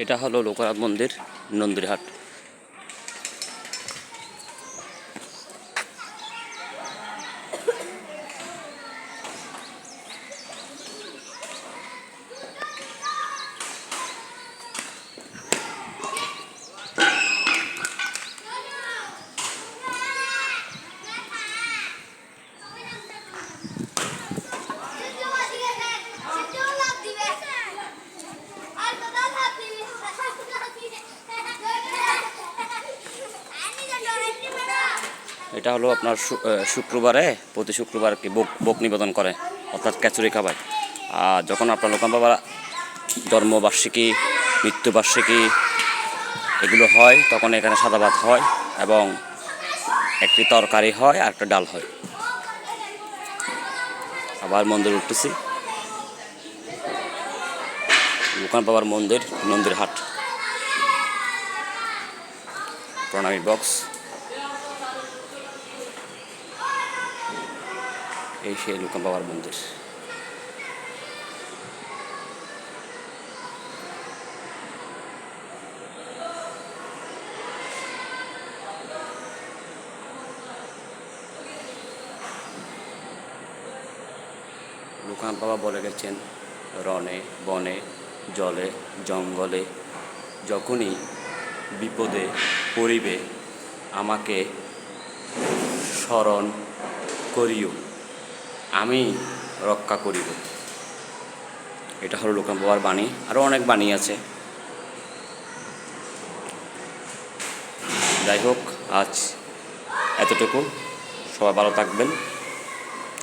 এটা হলো লোকনাথ মন্দির, নন্দীরহাট। এটা হলো আপনার শুক্রবারে, প্রতি শুক্রবার কি ভোগ নিবেদন করে, অর্থাৎ খিচুড়ি খাবায়। আর যখন আপনার লোকনাথ বাবার জন্মবার্ষিকী, মৃত্যুবার্ষিকী এগুলো হয়, তখন এখানে সাদা ভাত হয় এবং একটি তরকারি হয় আর একটা ডাল হয়। আবার মন্দির উঠতেছি, লোকনাথ বাবার মন্দির, নন্দীরহাট। প্রণামী বক্স, এই সেই লোকনাথ বাবার মন্দির। লোকনাথ বাবা বলে গেছেন, রণে বনে জলে জঙ্গলে যখনই বিপদে পড়িবে আমাকে স্মরণ করিও, আমি রক্ষা করিব। এটা হলো লোকনাথ বাবার বাণী। আরও অনেক বাণী আছে। যাই হোক, আজ এতটুকু। সবাই ভালো থাকবেন।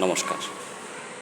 নমস্কার।